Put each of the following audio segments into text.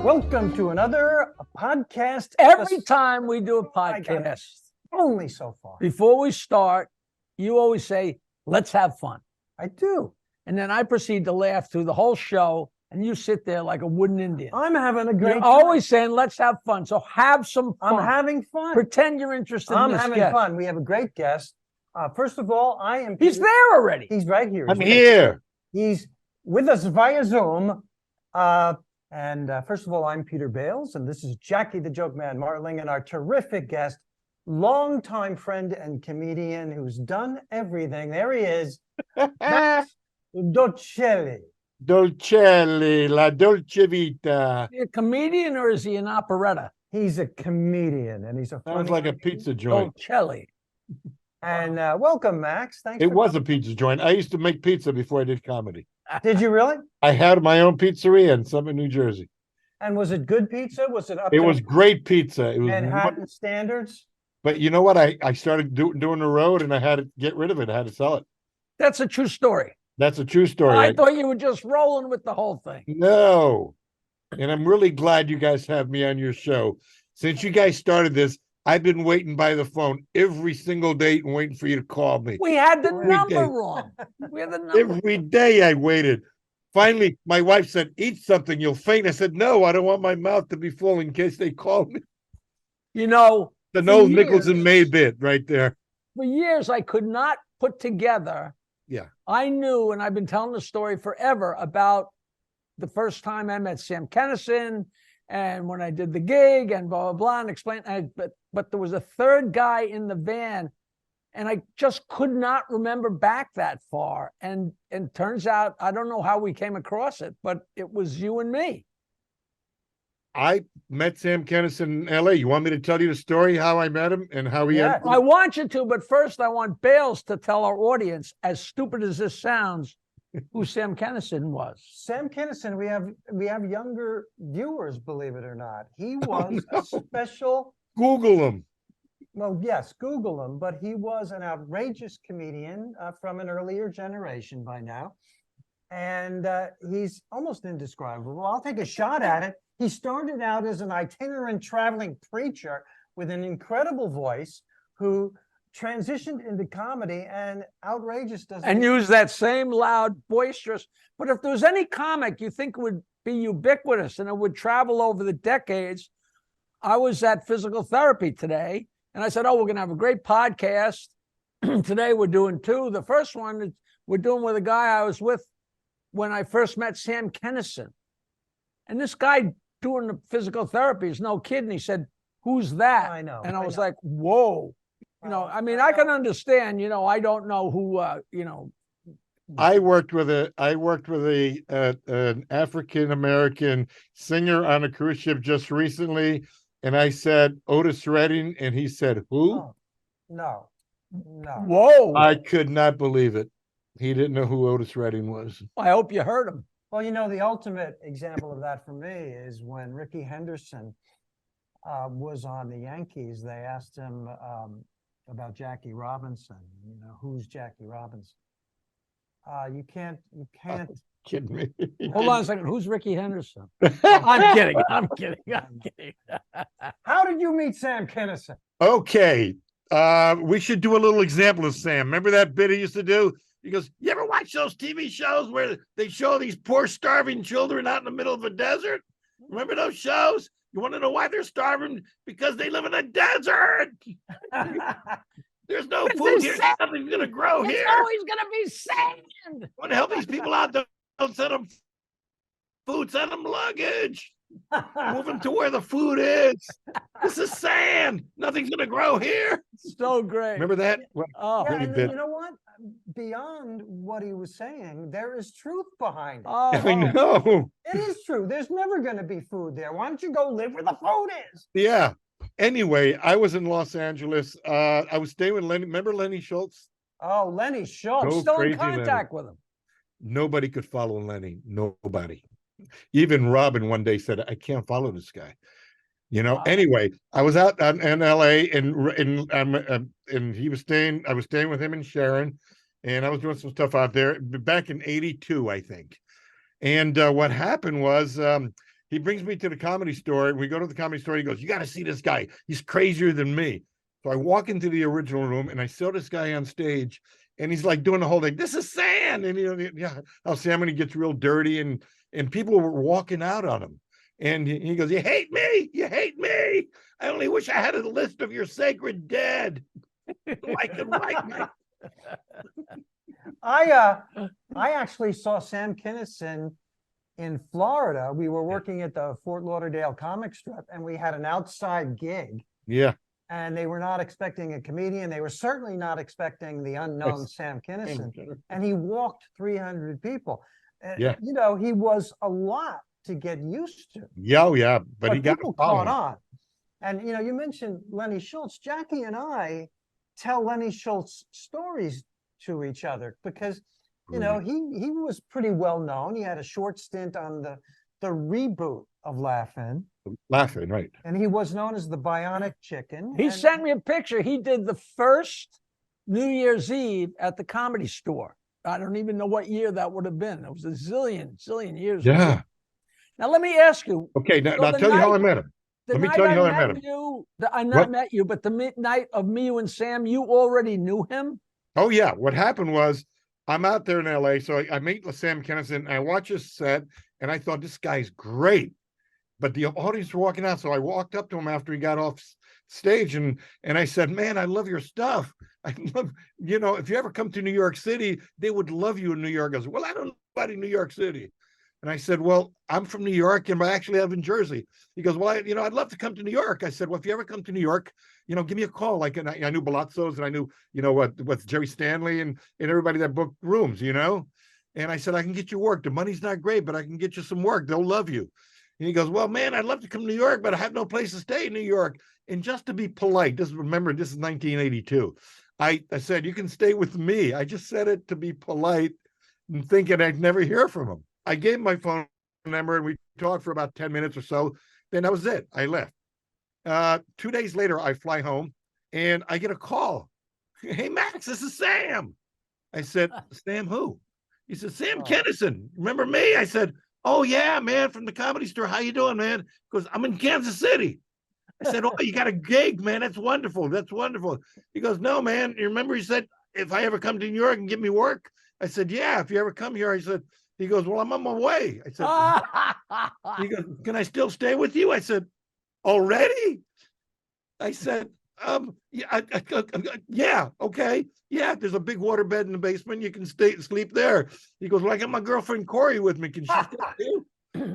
Welcome to another podcast. Every time we do a podcast, only so far. Before we start, you always say, let's have fun. I do. And then I proceed to laugh through the whole show, and you sit there like a wooden Indian. I'm having a great You're time. always saying, let's have fun. So have some fun. I'm having fun. Pretend you're interested in this having guest. fun. We have a great guest. First of all, I am... He's there already. He's right here. I'm here. He's with us via Zoom. First of all, I'm Peter Bales, and this is Jackie the Joke Man Martling, and our terrific guest, longtime friend and comedian who's done everything. There he is, Max Dolcelli. Dolcelli, la dolce vita. Is he a comedian or is he an operetta? He's a comedian, and he's a funny... Sounds like a pizza joint. Dolcelli. And welcome, Max. Thanks. It was a pizza joint. I used to make pizza before I did comedy. Did you really? I had my own pizzeria in Summit, New Jersey. And was it good pizza? Was it up? It was great pizza. It was Manhattan standards. But you know what? I started doing the road, and I had to get rid of it. I had to sell it. That's a true story. That's a true story. I thought you were just rolling with the whole thing. No. And I'm really glad you guys have me on your show. Since you guys started this, I've been waiting by the phone every single day and waiting for you to call me. We had the Every number day. wrong. We had the number. Every day I waited. Finally, my wife said, eat something, you'll faint. I said, no, I don't want my mouth to be full in case they call me. You know, The Noel Nicholson May bit right there. for years, I could not put together. Yeah. I knew, and I've been telling the story forever about the first time I met Sam Kinison and when I did the gig and blah, blah, blah, and explain. But there was a third guy in the van, and I just could not remember back that far. And turns out, I don't know how we came across it, but it was you and me. I met Sam Kinison in LA. You want me to tell you the story, how I met him and how he Yeah. I want you to, but first I want Bales to tell our audience, as stupid as this sounds, who Sam Kinison was. Sam Kinison, we have younger viewers, believe it or not. He was a special. Google him. Well, yes, Google him, but he was an outrageous comedian from an earlier generation by now. And he's almost indescribable. I'll take a shot at it. He started out as an itinerant traveling preacher with an incredible voice who transitioned into comedy, and outrageous doesn't... And use that same loud, boisterous. But if there was any comic you think would be ubiquitous and it would travel over the decades, I was at physical therapy today, and I said, oh, we're going to have a great podcast. Today we're doing two. The first one we're doing with a guy I was with when I first met Sam Kinison. And this guy doing the physical therapy is no kid. And he said, who's that? I know. And I was like, whoa. You know, I mean, I can understand, you know, I don't know who, you know. I worked with an African-American singer on a cruise ship just recently. And I said, Otis Redding. And he said, who? Oh, no. Whoa. I could not believe it. He didn't know who Otis Redding was. I hope you heard him. Well, you know, the ultimate example of that for me is when Ricky Henderson was on the Yankees. They asked him about Jackie Robinson. You know, who's Jackie Robinson? You can't. Kidding me. Hold on a second. Who's Ricky Henderson? I'm kidding. I'm kidding. How did you meet Sam Kinison? Okay. We should do a little example of Sam. Remember that bit he used to do? He goes, you ever watch those TV shows where they show these poor starving children out in the middle of a desert? Remember those shows? You want to know why they're starving? Because they live in a desert. There's no food here. Nothing's going to grow here. It's always going to be sand. Want to help these people out? Don't send them food, send them luggage. Move them to where the food is. This is sand. Nothing's going to grow here. So great. Remember that? Oh, Yeah, Pretty and bit. you know what? Beyond what he was saying, there is truth behind it. oh, I know. It is true. There's never going to be food there. Why don't you go live where the food is? Yeah. Anyway, I was in Los Angeles. I was staying with Lenny. Remember Lenny Schultz? Oh, Lenny Schultz. Go still in crazy, contact with him. Nobody could follow Lenny. Nobody. Even Robin one day said, I can't follow this guy. You know, Wow. anyway, I was out in LA and he was staying, I was staying with him in Sharon, and I was doing some stuff out there back in '82, I think. And what happened was he brings me to the Comedy Store, and we go to the Comedy Store. He goes, "You got to see this guy. He's crazier than me." So I walk into the original room, and I saw this guy on stage, and he's like doing the whole thing. "This is Sam," and yeah, how Sam, when he gets real dirty, and people were walking out on him. And he goes, "You hate me? You hate me? I only wish I had a list of your sacred dead." I could write me. I actually saw Sam Kinison in Florida. We were working at the Fort Lauderdale comic strip, and we had an outside gig, Yeah. and they were not expecting a comedian. They were certainly not expecting the unknown Sam Kinison, and he walked 300 people. Yeah. You know, he was a lot to get used to, Yeah, oh, yeah. But he got people a following. caught on. And, you know, you mentioned Lenny Schultz. Jackie and I tell Lenny Schultz stories to each other because, you know, he was pretty well known. He had a short stint on the reboot of Laugh-In, Right. and he was known as the Bionic Chicken. He and- sent me a picture. He did the first New Year's Eve at the Comedy Store. I don't even know what year that would have been. It was a zillion years ago. Yeah. Now, let me ask you. Okay, now, So I'll the tell you how I night- met him. The Let me night tell you how I met met him. you, I not What? met you, but the midnight of me, you and Sam, you already knew him? Oh, yeah. What happened was I'm out there in LA. So I meet Sam Kinison, and I watch his set, and I thought, this guy's great. But the audience were walking out. So I walked up to him after he got off stage, and I said, "Man, I love your stuff. I love, you know, if you ever come to New York City, they would love you in New York." I goes, "Well, I don't know anybody in New York City." And I said, "Well, I'm from New York, and I actually live in Jersey." He goes, "Well, I'd love to come to New York." I said, "Well, if you ever come to New York, give me a call." Like, and I knew Balazzo's, and I knew, what's Jerry Stanley and everybody that booked rooms, And I said, "I can get you work. The money's not great, but I can get you some work. They'll love you." And he goes, "Well, man, I'd love to come to New York, but I have no place to stay in New York." And just to be polite, this is 1982. I said, "You can stay with me." I just said it to be polite and thinking I'd never hear from him. I gave him my phone number, and we talked for about 10 minutes or so. Then that was it. I left. 2 days later, I fly home, and I get a call. "Hey, Max, this is Sam." I said, "Sam who?" He said, "Sam Kinison. Remember me?" I said, "Oh, yeah, man, from the Comedy Store. How you doing, man?" He goes, "I'm in Kansas City." I said, "Oh, you got a gig, man. That's wonderful. That's wonderful." He goes, "No, man. You remember he said, if I ever come to New York and give me work?" I said, "Yeah, if you ever come here." He goes, "Well, I'm on my way." I said, he goes, "Can I still stay with you?" I said, "Already?" I said, yeah, okay. Yeah, there's a big water bed in the basement. You can sleep there." He goes, "Well, I got my girlfriend Corey with me. Can she stay too?"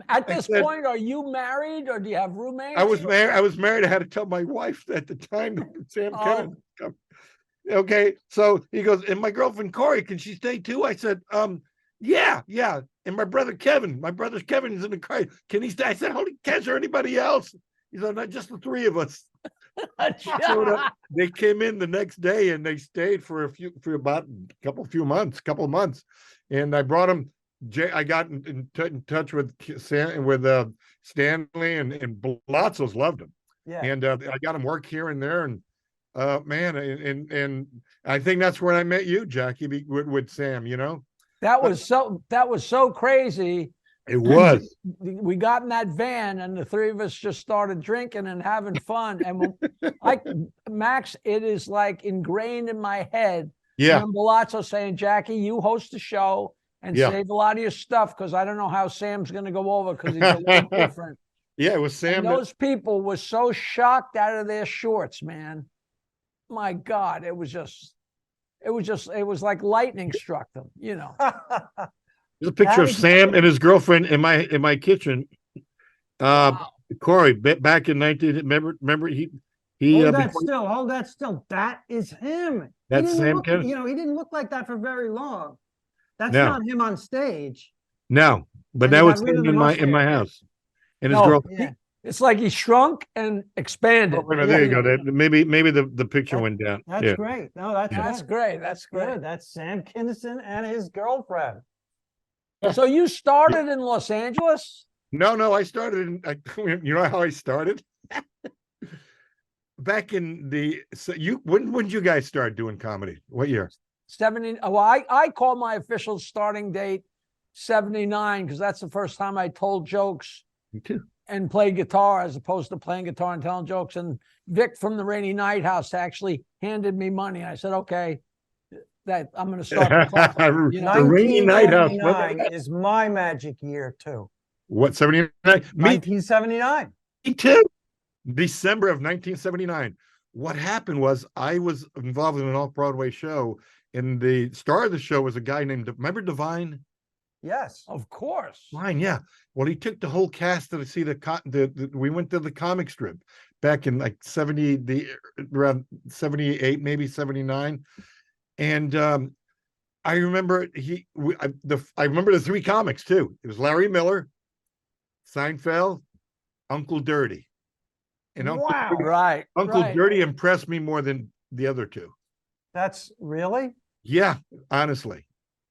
At this point, are you married or do you have roommates? I was married. I had to tell my wife at the time that Sam Kinison come. Okay, so he goes, "And my girlfriend Corey, can she stay too?" I said, yeah. And my brother's Kevin's in the car. Can he stay?" I said, "Holy, is there anybody else?" He said, "Not just the three of us." They came in the next day, and they stayed for about a couple months. And I brought him. I got in touch with Sam, with Stanley, and Balazzo's loved him. Yeah. And I got him work here and there, and man, and I think that's where I met you, Jackie, with Sam. That was so crazy. It was. We got in that van, and the three of us just started drinking and having fun. And Max, it is like ingrained in my head. Yeah. And Balazzo saying, "Jackie, you host the show and save a lot of your stuff, because I don't know how Sam's going to go over, because he's a little different." Yeah, it was Sam. And those people were so shocked out of their shorts, man. My God, it was like lightning struck them, There's a picture of Sam and his girlfriend in my kitchen. Wow. Corey, back in 19. Remember he. Hold that still. That is him. That's Sam Kinison. He didn't look like that for very long. That's No. not him on stage. No, but And that he was got rid of him the in my mustache. house, and his No, girlfriend. Yeah. It's like he shrunk and expanded. Oh, there you go. Maybe the picture went down. That's great. No, That's good. great. That's great. Good. That's Sam Kinison and his girlfriend. So you started in Los Angeles? No, I started you know how I started? Back in when did you guys start doing comedy? What year? 70. Well, I call my official starting date 79, because that's the first time I told jokes Me too. and play guitar as opposed to playing guitar and telling jokes. And Vic from the Rainy Night House actually handed me money. I said, okay, that I'm going to start the club. You know? The Rainy Night House. 1979 is my magic year too. What, 79? Me 1979. too. December of 1979. What happened was I was involved in an off-Broadway show, and the star of the show was a guy named, remember Divine? Yes. Of course. Divine, yeah. Well, he took the whole cast to see we went to the comic strip back in like around 78, maybe 79. And I remember I remember the three comics too. It was Larry Miller, Seinfeld, Uncle Dirty. And Uncle Dirty impressed me more than the other two. That's really? Yeah, honestly.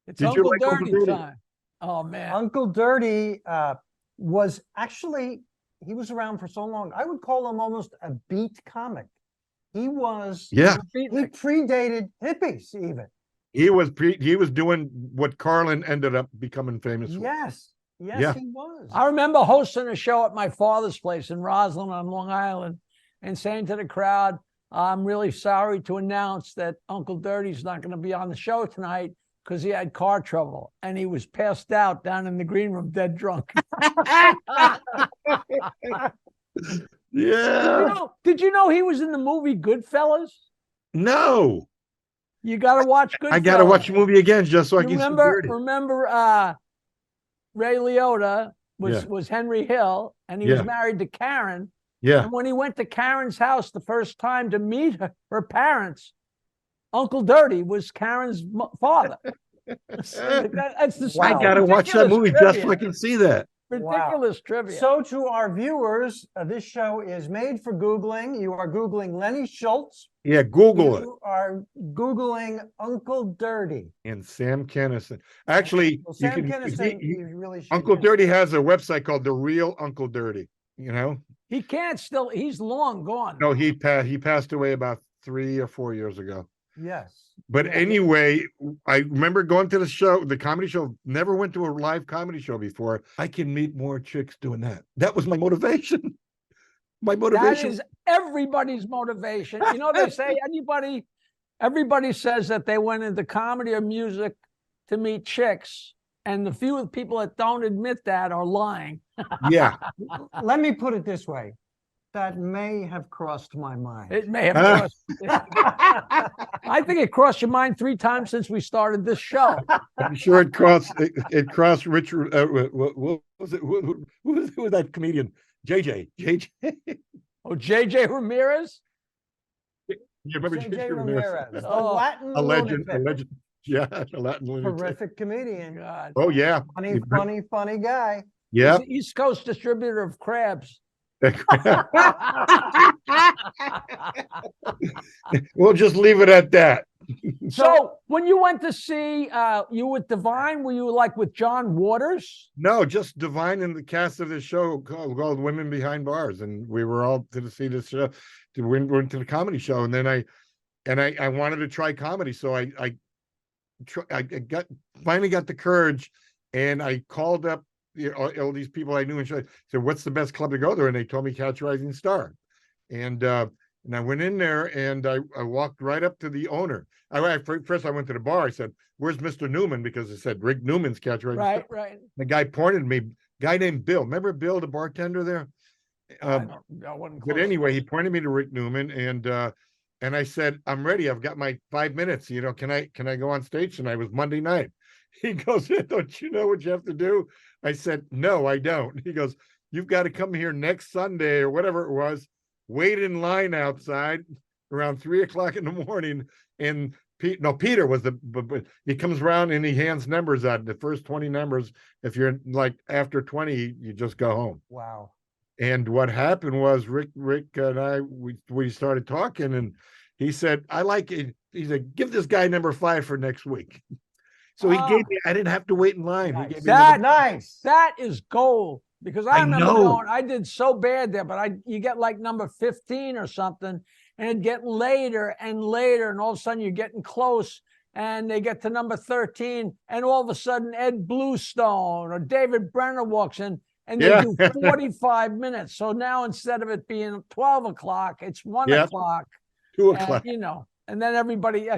It's Did you Uncle like Uncle Dirty Dirty? time. Oh man. Uncle Dirty was actually, he was around for so long. I would call him almost a beat comic. He was, he predated hippies even. He was doing what Carlin ended up becoming famous for. Yes. Yes, he was. I remember hosting a show at my father's place in Roslyn on Long Island and saying to the crowd, I'm really sorry to announce that Uncle Dirty's not going to be on the show tonight because he had car trouble and he was passed out down in the green room, dead drunk. Yeah. Did you know he was in the movie Goodfellas? No. You got to watch Goodfellas. I got to watch the movie again just so I can see Dirty. Remember Ray Liotta was Henry Hill, and he was married to Karen. Yeah. And when he went to Karen's house the first time to meet her parents, Uncle Dirty was Karen's father. That's the I got to watch that movie just so I can see that. Ridiculous trivia. So to our viewers, this show is made for Googling. You are Googling Lenny Schultz. Yeah, Google it. You are Googling Uncle Dirty. And Sam Kinison. Actually, well, Sam Kinison, you really should. Uncle Dirty has a website called The Real Uncle Dirty. You know? He can't still, he's long gone. No, he passed away about 3 or 4 years ago. Yes. But anyway, I remember going to the show, the comedy show, never went to a live comedy show before. I can meet more chicks doing that. That was my motivation. My motivation. That is everybody's motivation. You know, they say everybody says that they went into comedy or music to meet chicks. And the few people that don't admit that are lying. Yeah. Let me put it this way. That may have crossed my mind. It may have crossed. I think it crossed your mind 3 times since we started this show. I'm sure it crossed. It crossed Richard. What was it? Who was that comedian? JJ. Oh, JJ Ramirez. You remember JJ Ramirez? Oh, a legend. Yeah, a Latin lunatic. Terrific comedian. God. Oh yeah. Funny guy. Yeah. He's the East Coast distributor of crabs. We'll just leave it at that. So when you went to see you with Divine, were you like with John Waters? No, just Divine and the cast of this show called Women Behind Bars, and we were all to see this show. We went to the comedy show, and then I wanted to try comedy, so I finally got the courage, and I called up all these people I knew and said, "What's the best club to go there?" And they told me Catch a Rising Star, and I went in there and I walked right up to the owner. First I went to the bar. I said, "Where's Mr. Newman?" Because it said Rick Newman's Catch a Rising Star. Right. The guy pointed at me. Guy named Bill. Remember Bill, the bartender there? But anyway, he pointed me to Rick Newman, and I said, "I'm ready. I've got my 5 minutes. You know, can I go on stage tonight?" It was Monday night. He goes, "Don't you know what you have to do?" I said, "No, I don't." He goes, "You've got to come here next Sunday," or whatever it was, wait in line outside around 3 o'clock in the morning. And Peter was he comes around and he hands numbers out. The first 20 numbers, if you're like after 20, you just go home. Wow. And what happened was Rick and I, we started talking, and he said, "I like it." He said, "Give this guy number 5 for next week." So he gave me, I didn't have to wait in line. He gave me nice. That is gold. Because I remember going, I did so bad there, but you get like number 15 or something, and it'd get later and later, and all of a sudden you're getting close, and they get to number 13, and all of a sudden Ed Bluestone or David Brenner walks in, and they Yeah. do 45 minutes. So now instead of it being 12 o'clock, it's 1 Yep. o'clock. 2 o'clock. And, and then everybody,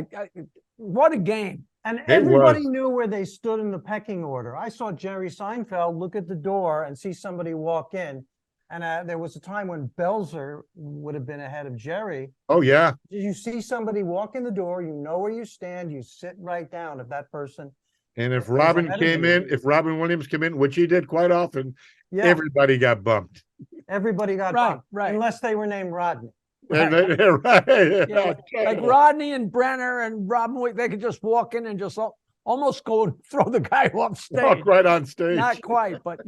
what a game. And It everybody was. knew where they stood in the pecking order. I saw Jerry Seinfeld look at the door and see somebody walk in. And there was a time when Belzer would have been ahead of Jerry. Oh, yeah. Did you see somebody walk in the door? You know where you stand. You sit right down if that person. And if is Robin ahead of came you. in, if Robin Williams came in, which he did quite often, Yeah, everybody got bumped. everybody got Right, bumped, right. unless they were named Rodney. And right. Yeah, like Rodney and Brenner and Robin, they could just walk in and just almost go and throw the guy off stage. Walk right on stage. Not quite, but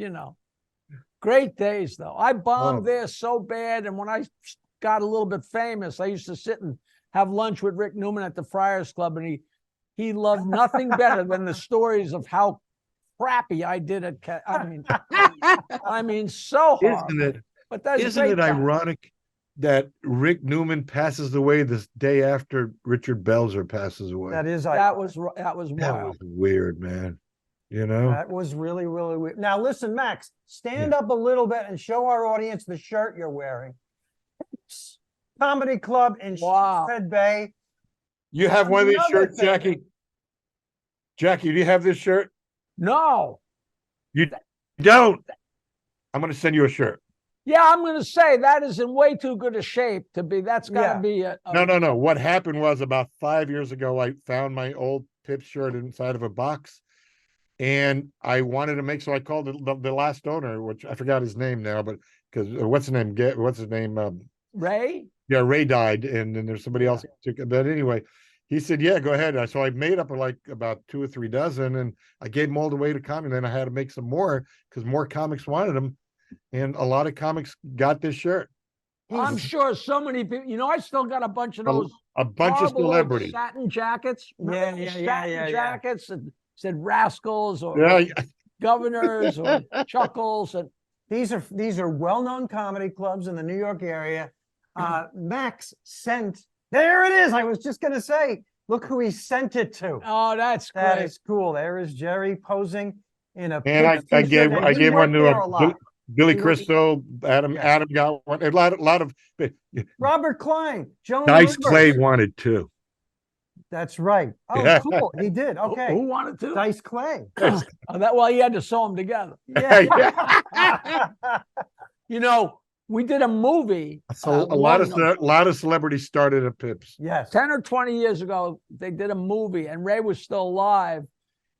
great days though. I bombed Oh. there so bad. And when I got a little bit famous, I used to sit and have lunch with Rick Newman at the Friars Club, and he loved nothing better than the stories of how crappy I did at. I mean, so hard. But that's Isn't great it times. ironic that Rick Newman passes away this day after Richard Belzer passes away? That is, That was That wild. was weird, man. that was really, really weird. Now, listen, Max, stand up a little bit and show our audience the shirt you're wearing. Comedy Club in Wow. Sheepshead Bay. You have one of these Another shirts, thing. Jackie? Jackie, do you have this shirt? No. You don't. I'm going to send you a shirt. Yeah, I'm going to say that is in way too good a shape to be. That's got to Yeah. be a No. What happened was about 5 years ago, I found my old Pip shirt inside of a box, and I wanted to make, so I called the last owner, which I forgot his name now, but because what's his name? What's his name? Ray. Yeah, Ray died, and then there's somebody else who took it. But anyway, he said, "Yeah, go ahead." So I made up like about 2 or 3 dozen, and I gave them all the way to comic. Then I had to make some more because more comics wanted them, and a lot of comics got this shirt. I'm sure so many people. I still got a bunch of those A bunch of horrible old celebrities. satin jackets. Yeah, The yeah, satin yeah. jackets that said rascals or Yeah, governors or chuckles, and These are well-known comedy clubs in the New York area. Max sent, there it is. I was just going to say, look who he sent it to. oh, that's That great. is cool. There is Jerry posing in a and Pips I t-shirt, gave and I he gave one worked to there a lot. Billy He worked- Crystal. Adam Yeah. got one. A lot of Robert Klein, Joan Dice Rivers. Clay wanted too. That's right. Oh, Yeah. cool. He did. Who Okay. wanted to? Dice Clay. He had to sew them together. Yeah. We did a movie. So a lot of celebrities started at Pips. Yes. 10 or 20 years ago, they did a movie, and Ray was still alive,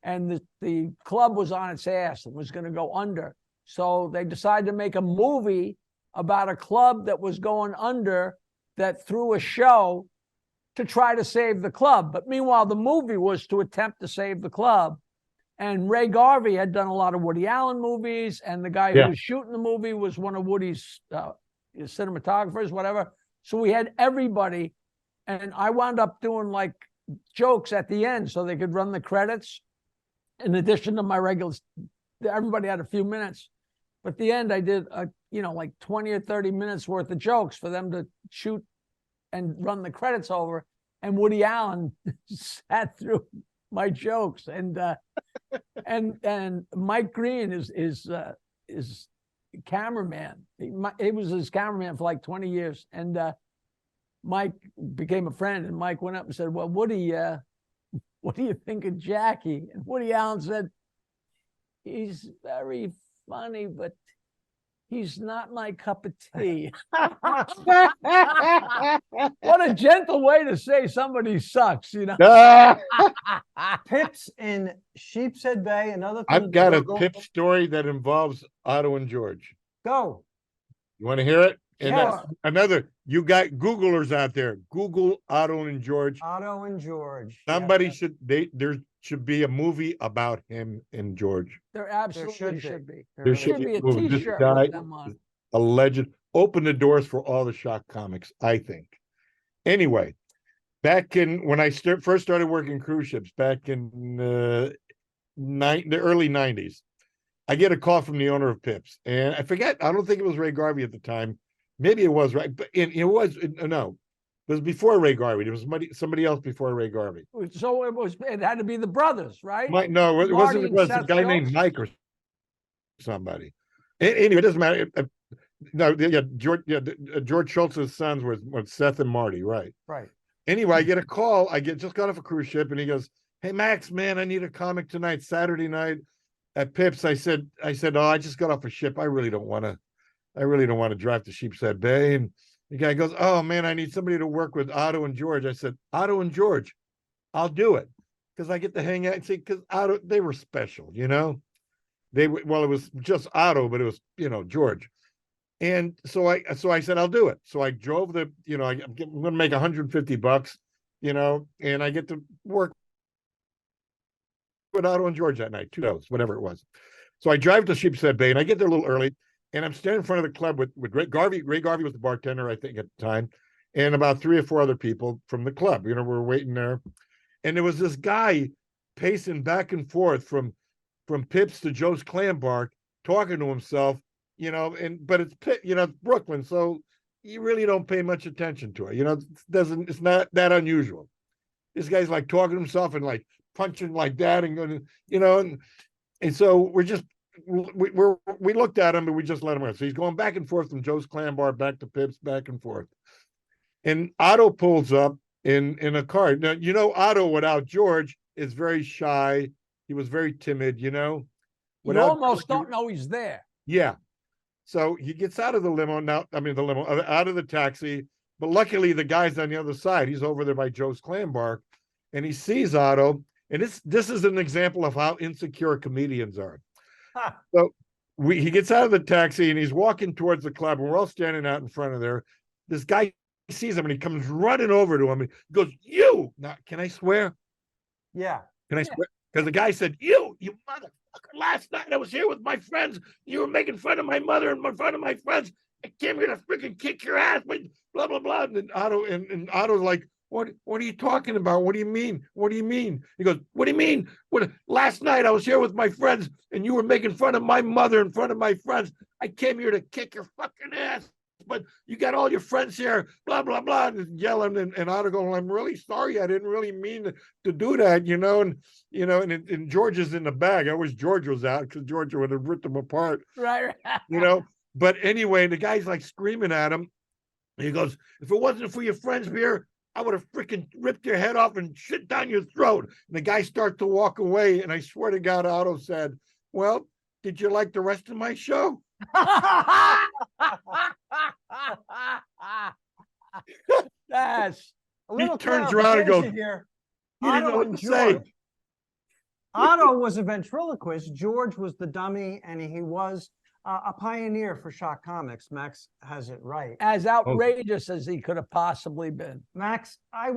and the club was on its ass and was going to go under. So they decided to make a movie about a club that was going under, that threw a show to try to save the club. But meanwhile, the movie was to attempt to save the club. And Ray Garvey had done a lot of Woody Allen movies, and the guy who Yeah. was shooting the movie was one of Woody's cinematographers, whatever. So we had everybody, and I wound up doing like jokes at the end so they could run the credits. In addition to my regulars, everybody had a few minutes. But at the end, I did like 20 or 30 minutes worth of jokes for them to shoot and run the credits over. And Woody Allen sat through my jokes, and Mike Green is cameraman. He was his cameraman for like 20 years, and Mike became a friend. And Mike went up and said, "Well, Woody, what do you think of Jackie?" And Woody Allen said, "He's very funny, but he's not my cup of tea." What a gentle way to say somebody sucks, Pips in Sheepshead Bay. Another thing. I've got a Google. Pip story that involves Otto and George. Go. You want to hear it? And Sure. that's another. You got Googlers out there. Google Otto and George. Otto and George. Somebody Yeah. there should be a movie about him and George. There absolutely should should be. be. There Should should be a movie. This T-shirt guy with them on. is a legend. Open the doors for all the shock comics, I think. Anyway, back in when I first started working cruise ships back in the early 90s, I get a call from the owner of Pips, and I forget. I don't think it was Ray Garvey at the time. Maybe it was, right, but it was no. It was before Ray Garvey. There was somebody else before Ray Garvey. So it had to be the brothers, right? No, it Marty wasn't. It and was a Seth guy named Schultz? Mike or somebody. Anyway, it doesn't matter. No, yeah, George Schultz's sons was Seth and Marty, right? Right. Anyway, I get a call. Just got off a cruise ship, and he goes, "Hey Max, man, I need a comic tonight, Saturday night at Pips." I said, "Oh, I just got off a ship. I really don't want to drive to Sheepshead Bay." And the guy goes, "Oh man, I need somebody to work with Otto and George." I said, "Otto and George, I'll do it," because I get to hang out and see, because Otto, they were special, you know. It was just Otto, but it was, George. And so I said, I'll do it. So I drove I'm going to make $150, and I get to work with Otto and George that night, 2 hours, whatever it was. So I drive to Sheepshead Bay, and I get there a little early, and I'm standing in front of the club with Ray Garvey. Ray Garvey was the bartender, I think, at the time, and about 3 or 4 other people from the club. We're waiting there, and there was this guy pacing back and forth from Pips to Joe's Clam Bar, talking to himself, but it's Brooklyn, so you really don't pay much attention to it. It's not that unusual. This guy's like talking to himself and like punching like that and going, and so we looked at him and we just let him go. So he's going back and forth from Joe's Clam Bar back to Pips, back and forth. And Otto pulls up in a car. Now, Otto without George is very shy. He was very timid, You Without almost George, don't know he's there. yeah. So he gets out of the limo out of the taxi. But luckily, the guy's on the other side. He's over there by Joe's Clam Bar, and he sees Otto. And this is an example of how insecure comedians are. Huh. So he gets out of the taxi and he's walking towards the club, and we're all standing out in front of there. This guy sees him and he comes running over to him and he goes, "You!" Now, can I swear? Yeah. Can I swear? Because the guy said, you motherfucker, last night I was here with my friends. You were making fun of my mother and in front of my friends. I came here to freaking kick your ass, but blah, blah, blah. And Otto's like, what are you talking about? What do you mean? What do you mean? He goes, what do you mean? Last night I was here with my friends and you were making fun of my mother in front of my friends. I came here to kick your fucking ass, but you got all your friends here, blah, blah, blah, and yelling. And Otto going, I'm really sorry. I didn't really mean to do that, and George is in the bag. I wish George was out because George would have ripped them apart. Right. But anyway, the guy's like screaming at him. He goes, if it wasn't for your friends here, I would have freaking ripped your head off and shit down your throat. And the guy starts to walk away. And I swear to God, Otto said, well, did you like the rest of my show? That's He turns around and goes, here. he didn't know what to say. Otto was a ventriloquist. George was the dummy, and he was a pioneer for shock comics. Max has it right. as outrageous as he could have possibly been. Max, I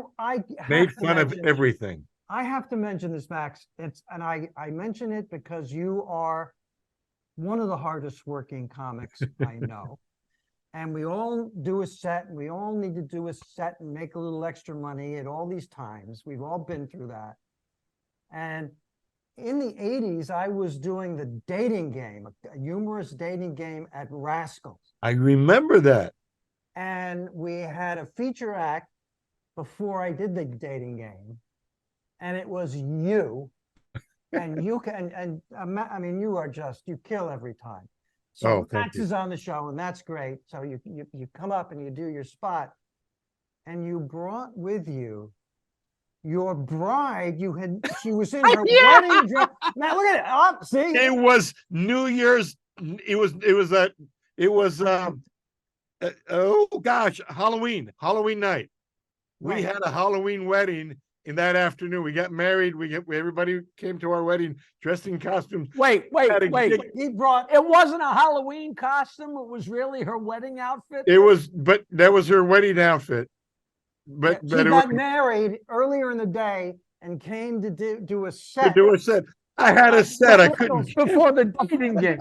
Made fun of everything. I have to mention this, Max. I mention it because you are one of the hardest working comics I know. And we all do a set, and we all need to do a set and make a little extra money at all these times. We've all been through that. And in the 80s, I was doing the dating game, a humorous dating game at Rascals. I remember that. And we had a feature act before I did the dating game. And it was you. And you can, I mean, you are just, you kill every time. So Max is on the show, and that's great. So you come up and you do your spot, and you brought with you your bride. She was in her wedding dress. Now look at it. Oh, see, it was New Year's. It was Halloween night. We Right. had a Halloween wedding in that afternoon. We got married. Everybody came to our wedding dressed in costumes. Wait. he brought. It wasn't a Halloween costume. It was really her wedding outfit. But that was her wedding outfit. But She got married earlier in the day and came to do a set. to do a set. I had a set. I couldn't. Before the dating game.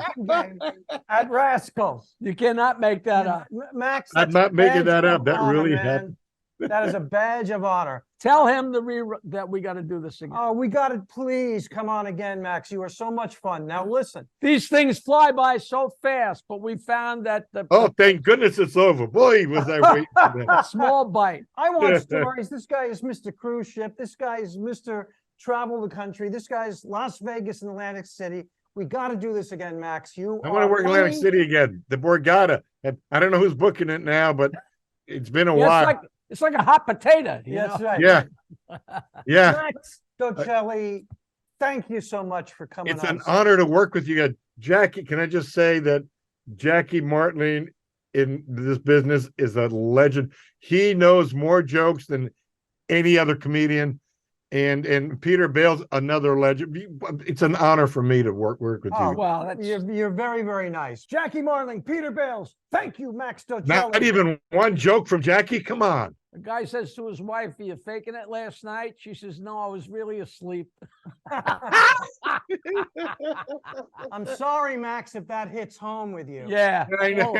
At Rascals. You cannot make that up. Max, I'm not making that up. That really man. happened. That is a badge of honor. Tell him that we got to do this again. Oh, we got it. Please come on again, Max. You are so much fun. Now listen. These things fly by so fast, but we found that Thank goodness it's over. Boy, was I waiting for that. small bite. I want stories. This guy is Mr. Cruise Ship. This guy is Mr. Travel the Country. This guy is Las Vegas and Atlantic City. We got to do this again, Max. You I want to are work in Atlantic funny. City again. The Borgata. And I don't know who's booking it now, but it's been a Yeah, while. it's like a hot potato. You That's know? right. Yeah. Yeah. Max Dolcelli, thank you so much for coming It's on. an honor to work with you guys. Jackie, can I just say that Jackie Martling in this business is a legend. He knows more jokes than any other comedian. And Peter Bales, another legend. It's an honor for me to work with Oh, you. Well, that's You're very, very nice. Jackie Martling, Peter Bales. Thank you, Max Dolcelli. Not even one joke from Jackie. Come on. the guy says to his wife, "Are you faking it last night?" She says, "No, I was really asleep." I'm sorry, Max, if that hits home with you. Yeah. I know.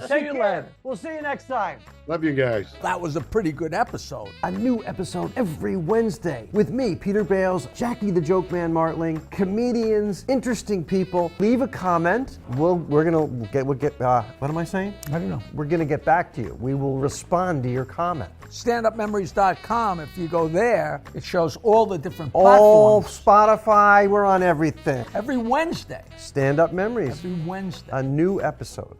See Take you care. later. We'll see you next time. Love you guys. That was a pretty good episode. A new episode every Wednesday with me, Peter Bales, Jackie the Joke Man Martling, comedians, interesting people. Leave a comment. We'll get what am I saying? I don't know. We're gonna get back to you. We will respond to your comment. Standupmemories.com. If you go there, it shows all the different All platforms. Spotify, we're on everything. Every Wednesday. Stand Up Memories, Every Wednesday. a new episode.